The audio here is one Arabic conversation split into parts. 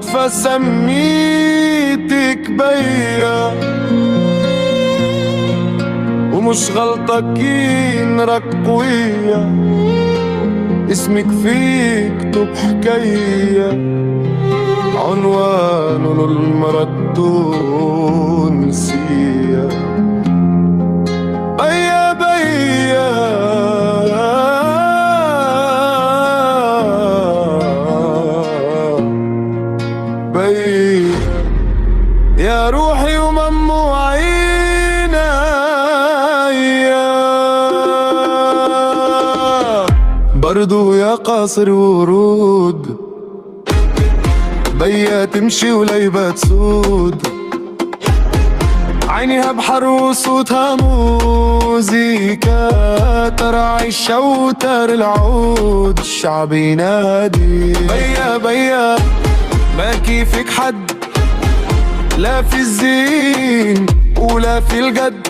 بالصدفة سميتك بيا، ومش غلطة كينرك قوية، اسمك فيه كتب حكاية، عنوانه للمرة التونسية. بيا بيا بيا يا روحي وممو عينيا، برضو يا قاصر ورود، بيا تمشي وليبة تسود، عينيها بحر وصوتها موزيكا، ترعى الشوتر العود، الشعب ينادي بيا بيا، ما كيفك حد، لا في الزين ولا في الجد،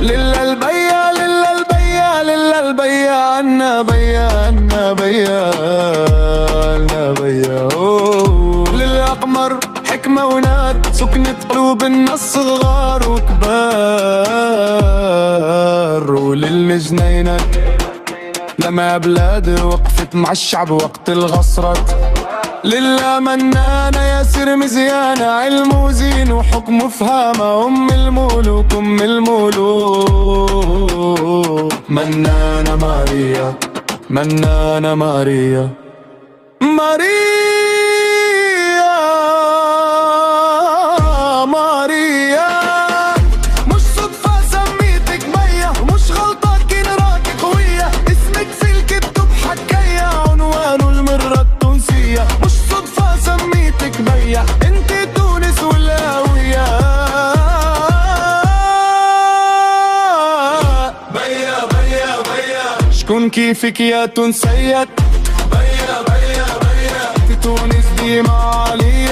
لله البيا لله البيا لله البيا، عنا بيا عنا بيا عنا بيا، للأقمر حكمة ونار، سكنت قلوب الناس صغار وكبار، وللجنينات لما بلاد وقفت مع الشعب وقت الغصرات، لله منانة ياسر مزيانة، علم وزين وحكم وفهامة، أم الملوك أم الملوك، منانة ماريا منانة ماريا ماريا ماريا. مش صدفة سميتك بيا، ومش غلطة كنراك قوية، اسمك في الكتب حكاية، عنوانه المرة التونسية. مش صدفة سميتك بيا، انت تونس والهوية. بيا بيا بيا شكون كيفك يا تونسية، بيا بيا بيا في تونس ديما علي